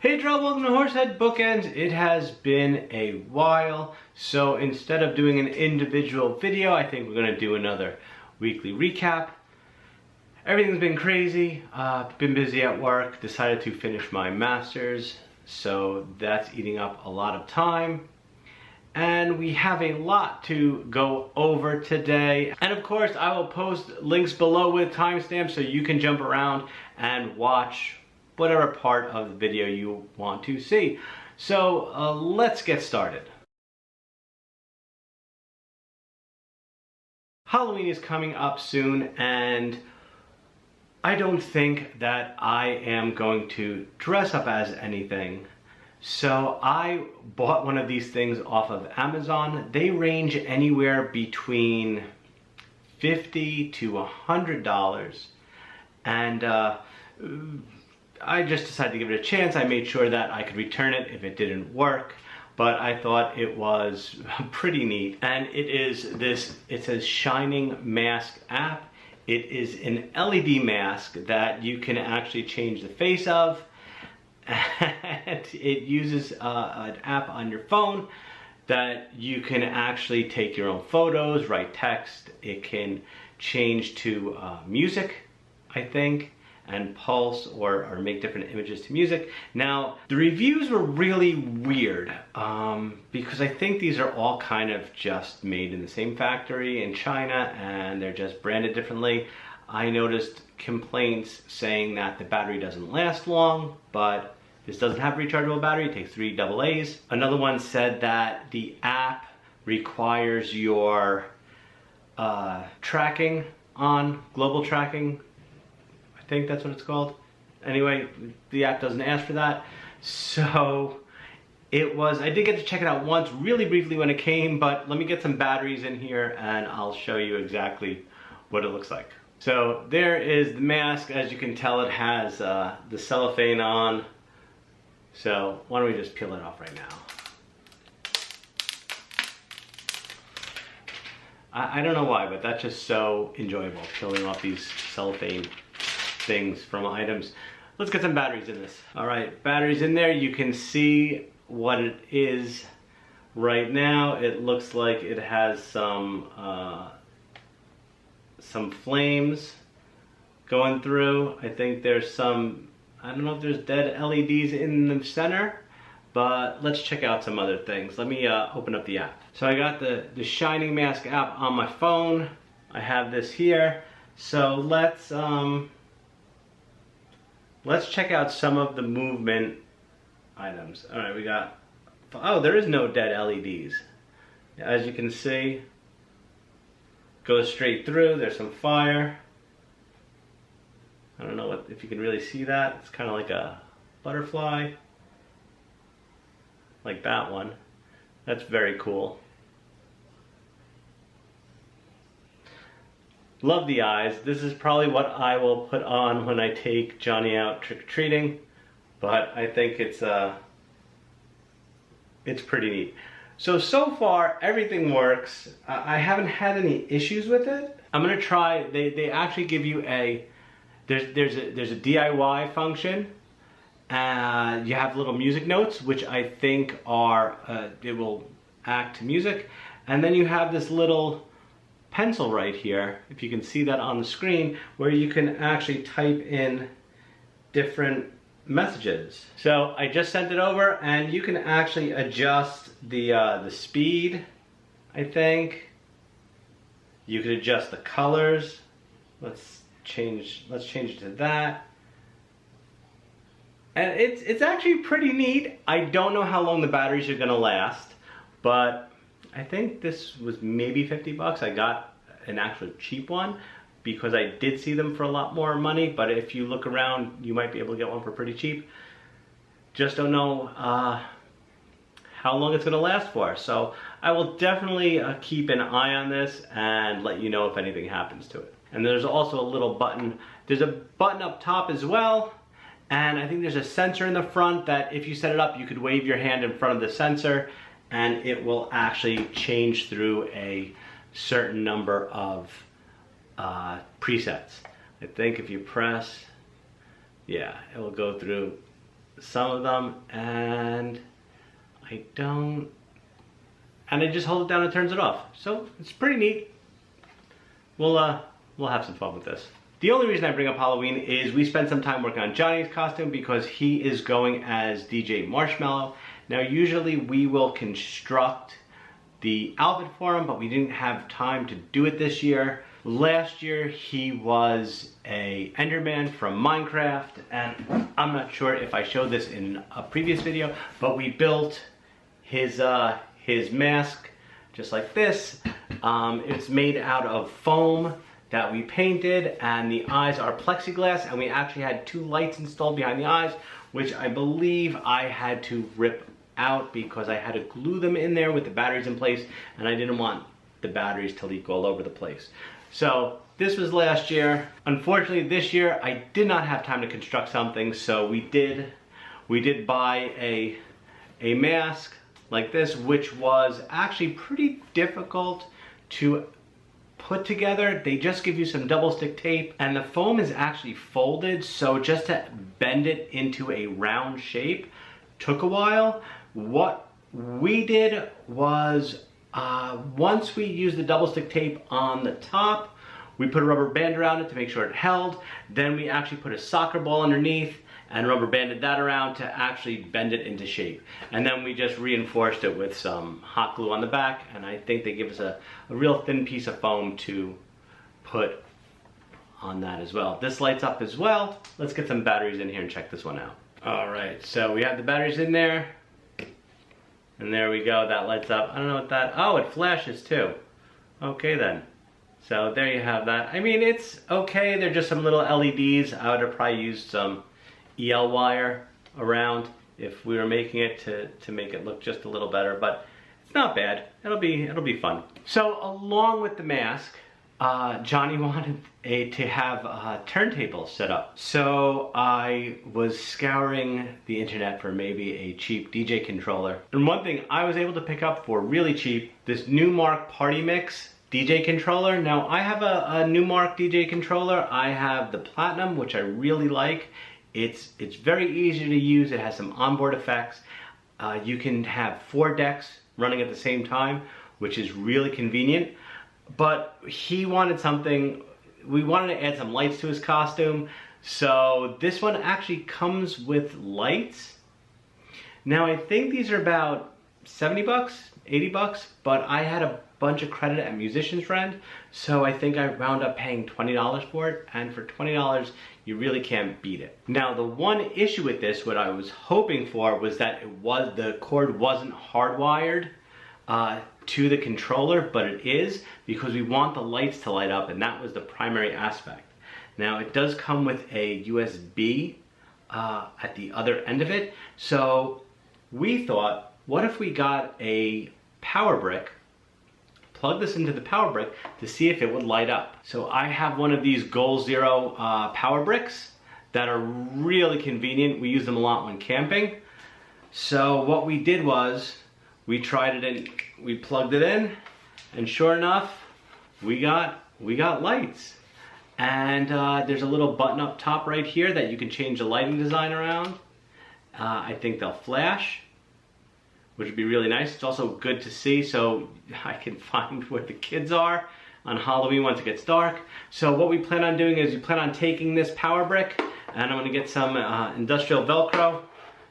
Hey Trouble, welcome to Horsehead Bookends. It has been a while, so instead of doing an individual video, I think we're going to do another weekly recap. Everything's been crazy, been busy at work, decided to finish my master's, so that's eating up a lot of time. And we have a lot to go over today. And of course, I will post links below with timestamps so you can jump around and watch whatever part of the video you want to see. So let's get started. Halloween is coming up soon, and I don't think that I am going to dress up as anything. So I bought one of these things off of Amazon. They range anywhere between $50 to $100, and I just decided to give it a chance. I made sure that I could return it if it didn't work, but I thought it was pretty neat. And it says Shining Mask app. It is an LED mask that you can actually change the face of. And it uses an app on your phone that you can actually take your own photos, write text. It can change to music, I think, and pulse or make different images to music. Now, the reviews were really weird because I think these are all kind of just made in the same factory in China and they're just branded differently. I noticed complaints saying that the battery doesn't last long, but this doesn't have a rechargeable battery. It takes 3 AA's. Another one said that the app requires your tracking on, global tracking. I think that's what it's called. Anyway, the app doesn't ask for that. So I did get to check it out once, really briefly when it came, but let me get some batteries in here and I'll show you exactly what it looks like. So there is the mask. As you can tell, it has the cellophane on. So why don't we just peel it off right now. I don't know why, but that's just so enjoyable, peeling off these cellophane things from items. Let's get some batteries in this. All right, batteries in there. You can see what it is right now. It looks like it has some flames going through. I think there's some, I don't know if there's dead LEDs in the center, but let's check out some other things. Let me open up the app. So I got the Shining Mask app on my phone. I have this here. So let's check out some of the movement items. All right, we got, oh, there is no dead LEDs. As you can see, goes straight through. There's some fire. I don't know if you can really see that. It's kind of like a butterfly, like that one. That's very cool. Love the eyes. This is probably what I will put on when I take Johnny out trick-or-treating, but I think it's pretty neat. So far everything works. I haven't had any issues with it. I'm gonna try. They actually give you there's a DIY function. You have little music notes, which I think are it will act to music, and then you have this little pencil right here, if you can see that on the screen, where you can actually type in different messages. So I just sent it over, and you can actually adjust the speed. I think you could adjust the colors. Let's change it to that. And it's actually pretty neat. I don't know how long the batteries are gonna last, but I think this was maybe 50 bucks. I got an actual cheap one because I did see them for a lot more money, but if you look around, you might be able to get one for pretty cheap. Just don't know how long it's gonna last for. So I will definitely keep an eye on this and let you know if anything happens to it. And there's also a little button. There's a button up top as well. And I think there's a sensor in the front that if you set it up, you could wave your hand in front of the sensor and it will actually change through a certain number of presets. I think if you press, yeah, it will go through some of them, and I just hold it down and it turns it off. So it's pretty neat. We'll have some fun with this. The only reason I bring up Halloween is we spent some time working on Johnny's costume because he is going as DJ Marshmello. Now usually we will construct the outfit for him, but we didn't have time to do it this year. Last year he was a Enderman from Minecraft, and I'm not sure if I showed this in a previous video, but we built his mask just like this. It's made out of foam that we painted, and the eyes are plexiglass, and we actually had 2 lights installed behind the eyes, which I believe I had to rip out because I had to glue them in there with the batteries in place, and I didn't want the batteries to leak all over the place. So this was last year. Unfortunately this year I did not have time to construct something, so we did buy a mask like this, which was actually pretty difficult to put together. They just give you some double stick tape, and the foam is actually folded, so just to bend it into a round shape took a while. What we did was, once we used the double stick tape on the top, we put a rubber band around it to make sure it held. Then we actually put a soccer ball underneath and rubber banded that around to actually bend it into shape. And then we just reinforced it with some hot glue on the back, and I think they give us a real thin piece of foam to put on that as well. This lights up as well. Let's get some batteries in here and check this one out. All right, so we have the batteries in there. And there we go, that lights up. I don't know what that, oh, it flashes too. Okay then. So there you have that. I mean, it's okay, they're just some little LEDs. I would have probably used some EL wire around if we were making it to make it look just a little better, but it's not bad. It'll be fun. So along with the mask, Johnny wanted to have turntables set up. So I was scouring the internet for maybe a cheap DJ controller. And one thing I was able to pick up for really cheap, this Numark Party Mix DJ controller. Now I have a Numark DJ controller. I have the Platinum, which I really like. It's very easy to use. It has some onboard effects. You can have 4 decks running at the same time, which is really convenient. But he wanted something, we wanted to add some lights to his costume. So this one actually comes with lights. Now I think these are about 70 bucks, 80 bucks, but I had a bunch of credit at Musician's Friend, so I think I wound up paying $20 for it, and for $20 you really can't beat it. Now the one issue with this, what I was hoping for, was that the cord wasn't hardwired to the controller, but it is, because we want the lights to light up, and that was the primary aspect. Now it does come with a USB at the other end of it, so we thought, what if we got a power brick, plug this into the power brick to see if it would light up. So I have one of these Goal Zero power bricks that are really convenient. We use them a lot when camping. So what we did was, we tried it in, we plugged it in, and sure enough, we got lights. And there's a little button up top right here that you can change the lighting design around. I think they'll flash, which would be really nice. It's also good to see, so I can find where the kids are on Halloween once it gets dark. So what we plan on doing is we plan on taking this power brick, and I'm gonna get some industrial Velcro,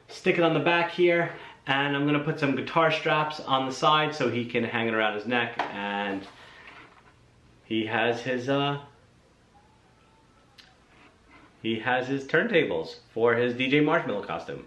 stick it on the back here, and I'm gonna put some guitar straps on the side so he can hang it around his neck, and he has his turntables for his DJ Marshmello costume.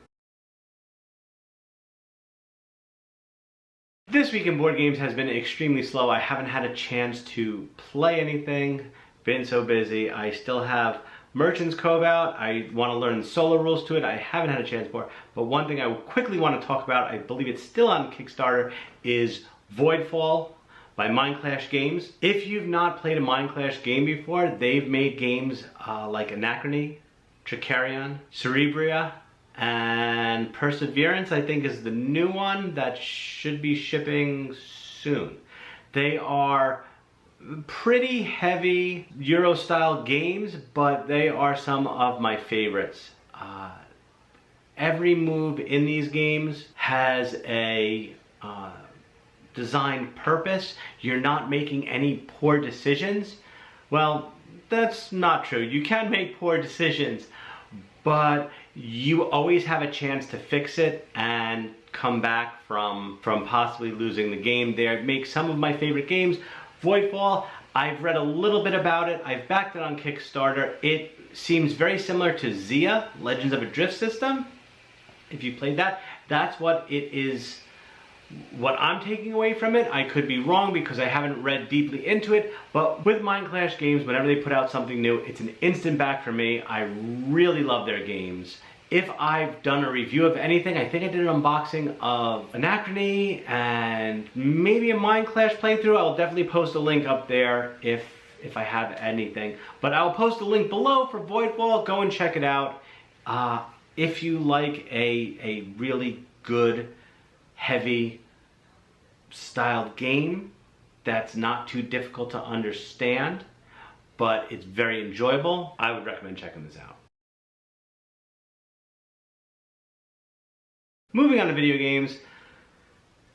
This week in board games has been extremely slow. I haven't had a chance to play anything, been so busy. I still have Merchant's Cove out. I want to learn the solo rules to it. I haven't had a chance for. But one thing I quickly want to talk about, I believe it's still on Kickstarter, is Voidfall by Mindclash Games. If you've not played a Mindclash game before, they've made games like Anachrony, Tricarion, Cerebria, and Perseverance, I think, is the new one that should be shipping soon. They are pretty heavy Euro-style games, but they are some of my favorites. every move in these games has a designed purpose. You're not making any poor decisions. Well, that's not true. You can make poor decisions, but you always have a chance to fix it and come back from possibly losing the game. They make some of my favorite games. Voidfall, I've read a little bit about it. I've backed it on Kickstarter. It seems very similar to Zia, Legends of a Drift System. If you played that, that's what it is. What I'm taking away from it, I could be wrong because I haven't read deeply into it, but with Mindclash Games, whenever they put out something new, it's an instant back for me. I really love their games. If I've done a review of anything, I think I did an unboxing of Anachrony and maybe a Mindclash playthrough. I'll definitely post a link up there if I have anything. But I'll post a link below for Voidfall. Go and check it out. If you like a really good, heavy styled game that's not too difficult to understand, but it's very enjoyable, I would recommend checking this out. Moving on to video games.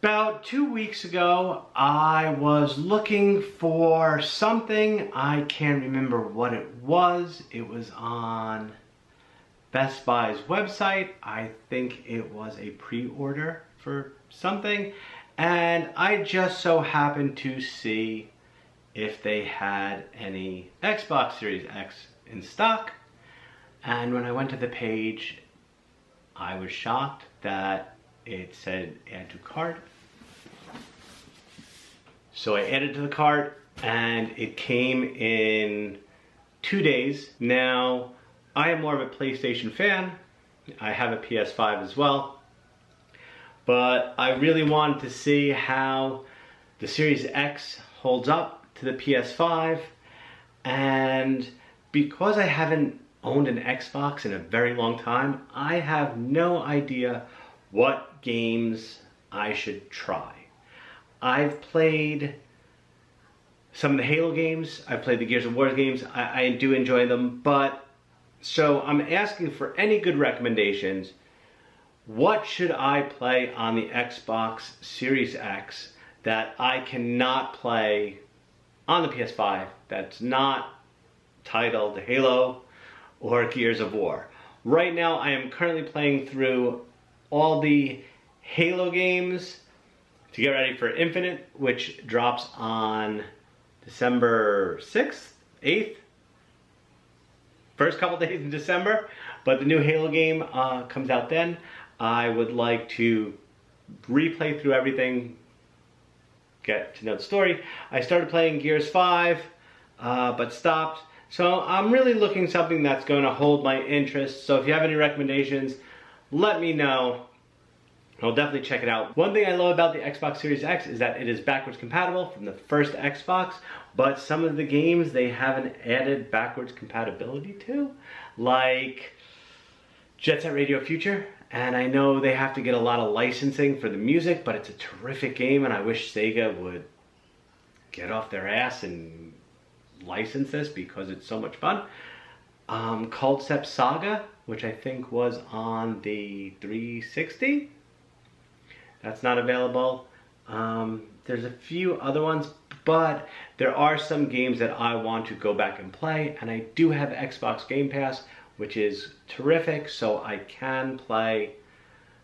About 2 weeks ago, I was looking for something. I can't remember what it was. It was on Best Buy's website. I think it was a pre-order for something. And I just so happened to see if they had any Xbox Series X in stock. And when I went to the page, I was shocked that it said add to cart. So I added to the cart and it came in 2 days. Now, I am more of a PlayStation fan. I have a PS5 as well. But I really wanted to see how the Series X holds up to the PS5. And because I haven't owned an Xbox in a very long time, I have no idea what games I should try. I've played some of the Halo games. I've played the Gears of War games. I do enjoy them. But so I'm asking for any good recommendations. What should I play on the Xbox Series X that I cannot play on the PS5 that's not titled Halo or Gears of War? Right now I am currently playing through all the Halo games to get ready for Infinite, which drops on December 6th, 8th. First couple days in December, but the new Halo game comes out then. I would like to replay through everything, get to know the story. I started playing Gears 5, but stopped. So I'm really looking something that's going to hold my interest. So if you have any recommendations, let me know. I'll definitely check it out. One thing I love about the Xbox Series X is that it is backwards compatible from the first Xbox, but some of the games they haven't added backwards compatibility to, like Jet Set Radio Future. And I know they have to get a lot of licensing for the music, but it's a terrific game, and I wish Sega would get off their ass and license this because it's so much fun. Coldstep Saga, which I think was on the 360. That's not available. There's a few other ones, but there are some games that I want to go back and play, and I do have Xbox Game Pass, which is terrific, so I can play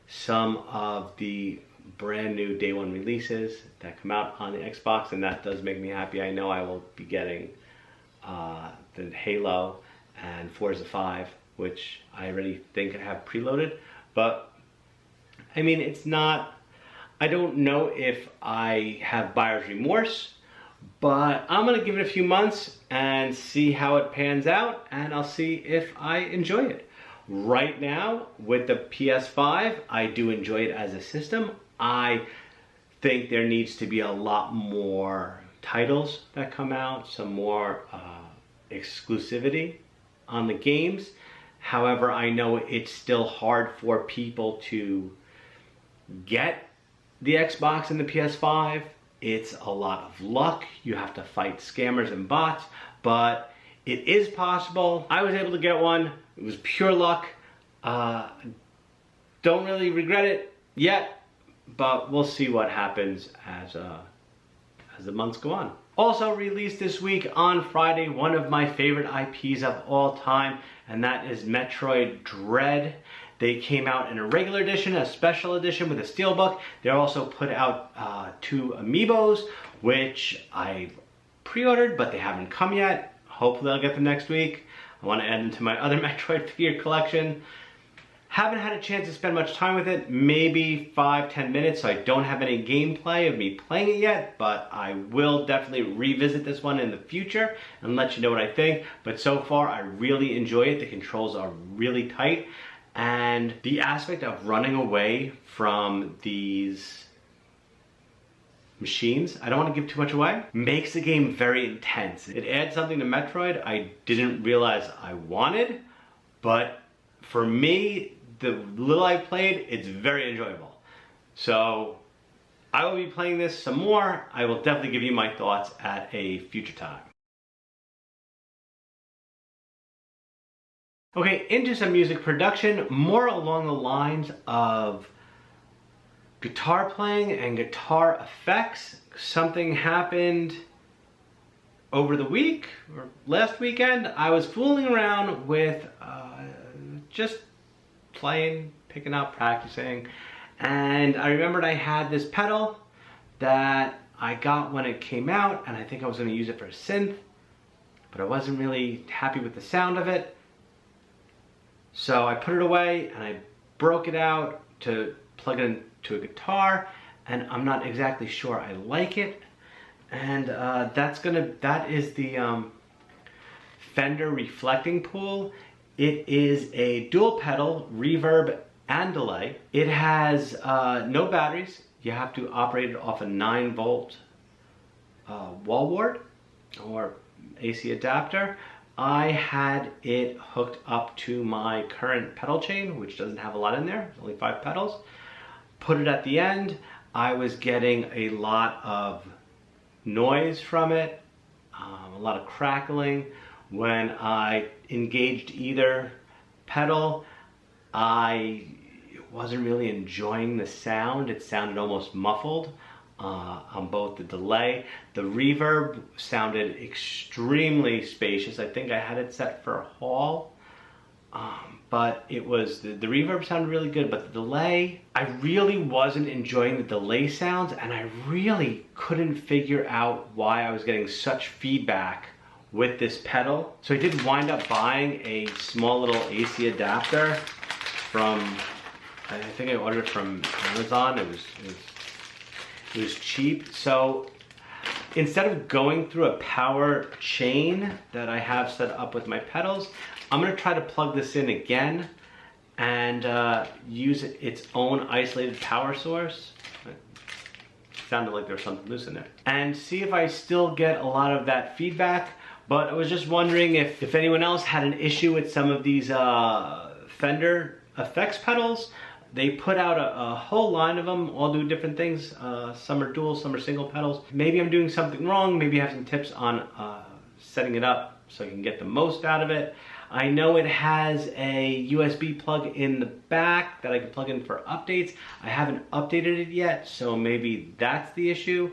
some of the brand new day one releases that come out on the Xbox, and that does make me happy. I know I will be getting the Halo and Forza 5, which I already think I have preloaded, but I mean, it's not, I don't know if I have buyer's remorse, but I'm gonna give it a few months and see how it pans out, and I'll see if I enjoy it. Right now, with the PS5, I do enjoy it as a system. I think there needs to be a lot more titles that come out, some more exclusivity on the games. However, I know it's still hard for people to get the Xbox and the PS5. It's a lot of luck. You have to fight scammers and bots, but it is possible. I was able to get one. It was pure luck. Don't really regret it yet, but we'll see what happens as the months go on. Also released this week on Friday, one of my favorite IPs of all time, and that is Metroid Dread. They came out in a regular edition, a special edition with a steelbook. They also put out 2 amiibos, which I've pre-ordered, but they haven't come yet. Hopefully I'll get them next week. I want to add them to my other Metroid figure collection. Haven't had a chance to spend much time with it, maybe 5-10 minutes, so I don't have any gameplay of me playing it yet, but I will definitely revisit this one in the future and let you know what I think. But so far, I really enjoy it. The controls are really tight, and the aspect of running away from these machines, I don't want to give too much away, makes the game very intense. It adds something to Metroid I didn't realize I wanted, but for me, the little I've played, it's very enjoyable. So I will be playing this some more. I will definitely give you my thoughts at a future time. Okay, into some music production, more along the lines of guitar playing and guitar effects. Something happened over the week, or last weekend. I was fooling around with just playing, picking up, practicing, and I remembered I had this pedal that I got when it came out, and I think I was going to use it for a synth, but I wasn't really happy with the sound of it. So I put it away and I broke it out to plug it into a guitar, and I'm not exactly sure I like it. And that is the Fender reflecting pool. It is a dual pedal, reverb and delay. It has no batteries. You have to operate it off a 9-volt wall wart or AC adapter. I had it hooked up to my current pedal chain, which doesn't have a lot in there. It's only 5 pedals. Put it at the end. I was getting a lot of noise from it, a lot of crackling. When I engaged either pedal, I wasn't really enjoying the sound. It sounded almost muffled on both the delay. The reverb sounded extremely spacious. I think I had it set for a hall, but it was, the reverb sounded really good, but the delay, I really wasn't enjoying the delay sounds, and I really couldn't figure out why I was getting such feedback with this pedal. So I did wind up buying a small little AC adapter from, I think I ordered it from Amazon. It was cheap. So instead of going through a power chain that I have set up with my pedals, I'm gonna try to plug this in again and use its own isolated power source. It sounded like there was something loose in there. And see if I still get a lot of that feedback. But I was just wondering if anyone else had an issue with some of these Fender effects pedals. They put out a whole line of them, all do different things. Some are dual, some are single pedals. Maybe I'm doing something wrong. Maybe I have some tips on setting it up so you can get the most out of it. I know it has a USB plug in the back that I can plug in for updates. I haven't updated it yet, so maybe that's the issue.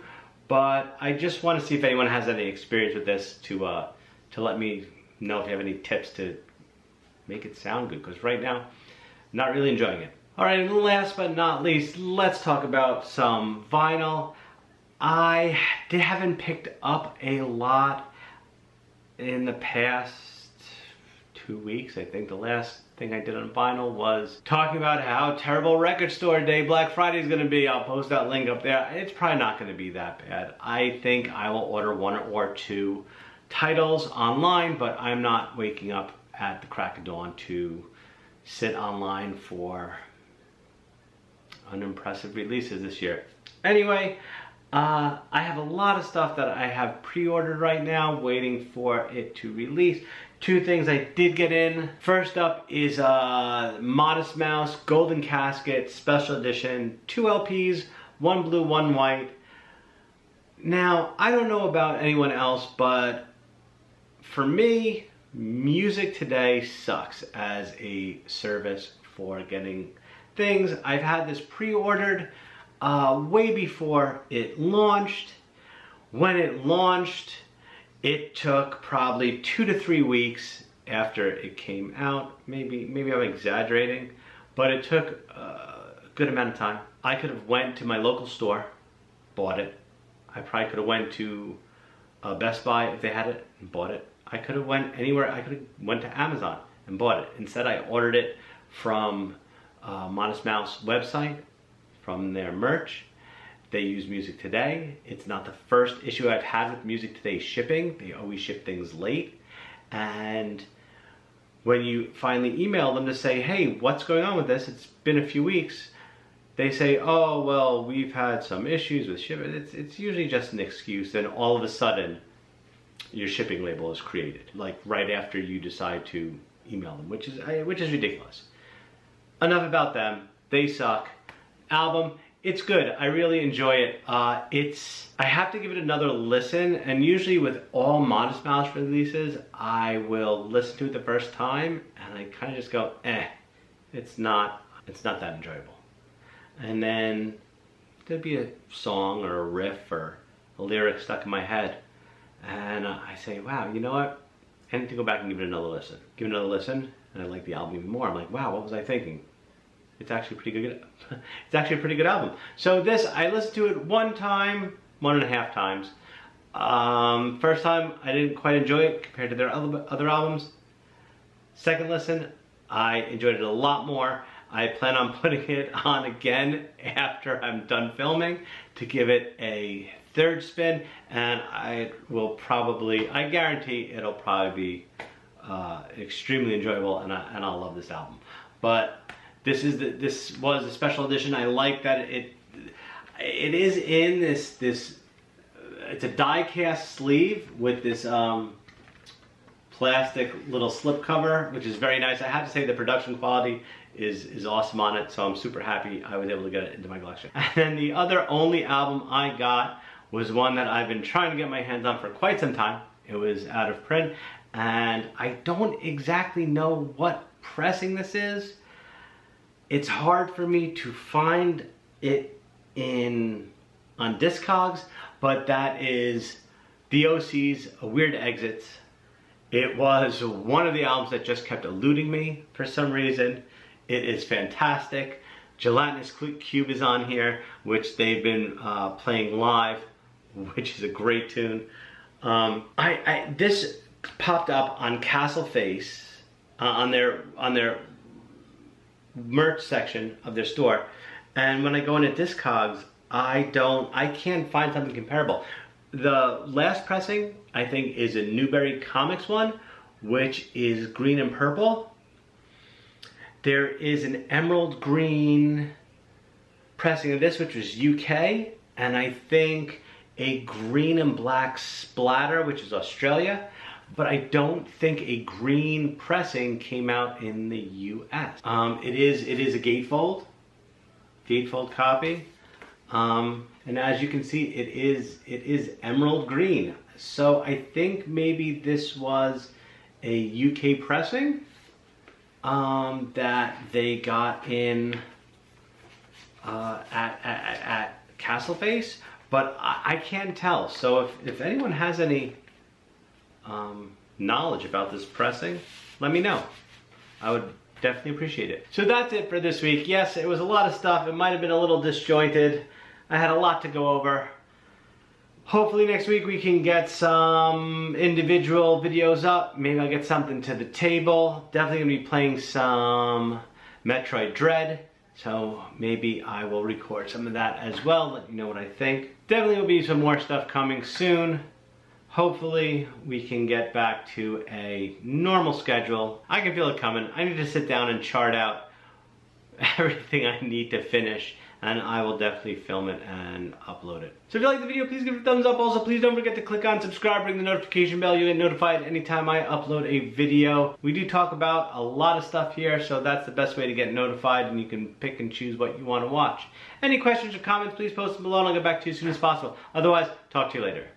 But I just want to see if anyone has any experience with this to let me know if you have any tips to make it sound good, because right now, I'm not really enjoying it. All right, and last but not least, let's talk about some vinyl. I haven't picked up a lot in the past 2 weeks. I think the last thing I did on vinyl was talking about how terrible record store day Black Friday is going to be. I'll post that link up there. It's probably not going to be that bad. I think I will order 1 or 2 titles online, but I'm not waking up at the crack of dawn to sit online for unimpressive releases this year. Anyway, I have a lot of stuff that I have pre-ordered right now, waiting for it to release. 2 things I did get in. First up is Modest Mouse Golden Casket Special Edition, 2 LPs, 1 blue, 1 white. Now, I don't know about anyone else, but for me, music today sucks as a service for getting things. I've had this pre-ordered way before it launched. When it launched, it took probably 2 to 3 weeks after it came out. Maybe I'm exaggerating, but it took a good amount of time. I could have went to my local store, bought it. I probably could have went to Best Buy if they had it and bought it. I could have went anywhere. I could have went to Amazon and bought it. Instead, I ordered it from Modest Mouse website, from their merch. They use Music Today. It's not the first issue I've had with Music Today shipping. They always ship things late. And when you finally email them to say, hey, what's going on with this? It's been a few weeks. They say, oh, well, we've had some issues with shipping. It's usually just an excuse. Then all of a sudden, your shipping label is created, like right after you decide to email them, which is ridiculous. Enough about them. They suck. Album, it's good. I really enjoy it. I have to give it another listen, and usually with all Modest Mouse releases, I will listen to it the first time, and I kind of just go, it's not that enjoyable. And then there'd be a song or a riff or a lyric stuck in my head, and I say, wow, you know what? I need to go back and give it another listen. Give it another listen, and I like the album even more. I'm like, wow, what was I thinking? It's actually pretty good. It's actually a pretty good album. So this, I listened to it 1 time, 1.5 times. First time, I didn't quite enjoy it compared to their other albums. Second listen, I enjoyed it a lot more. I plan on putting it on again after I'm done filming to give it a 3rd spin, and I guarantee it'll probably be extremely enjoyable, and I'll love this album. But this was a special edition. I like that it is in this it's a die cast sleeve with this plastic little slip cover, which is very nice. I have to say the production quality is awesome on it, so I'm super happy I was able to get it into my collection. And then the only album I got was one that I've been trying to get my hands on for quite some time. It was out of print, and I don't exactly know what pressing this is. It's hard for me to find it on Discogs, but that is the OC's Weird Exits. It was one of the albums that just kept eluding me for some reason. It is fantastic. Gelatinous Cube is on here, which they've been playing live, which is a great tune. This popped up on Castle Face, on their merch section of their store, and when I go into Discogs, I can't find something comparable. The last pressing, I think, is a Newberry Comics one, which is green and purple. There is an emerald green pressing of this, which was UK, and I think a green and black splatter, which is Australia, but I don't think a green pressing came out in the US. It is a gatefold copy. And as you can see, it is emerald green. So I think maybe this was a UK pressing that they got in at Castle Face, but I can't tell. So if anyone has any knowledge about this pressing, let me know. I would definitely appreciate it. So that's it for this week. Yes, it was a lot of stuff. It might have been a little disjointed. I had a lot to go over. Hopefully next week we can get some individual videos up. Maybe I'll get something to the table. Definitely gonna be playing some Metroid Dread. So maybe I will record some of that as well, let you know what I think. Definitely will be some more stuff coming soon. Hopefully we can get back to a normal schedule. I can feel it coming. I need to sit down and chart out everything I need to finish, and I will definitely film it and upload it. So if you like the video, please give it a thumbs up. Also, please don't forget to click on subscribe, ring the notification bell. You'll get notified anytime I upload a video. We do talk about a lot of stuff here, so that's the best way to get notified, and you can pick and choose what you want to watch. Any questions or comments, please post them below, and I'll get back to you as soon as possible. Otherwise, talk to you later.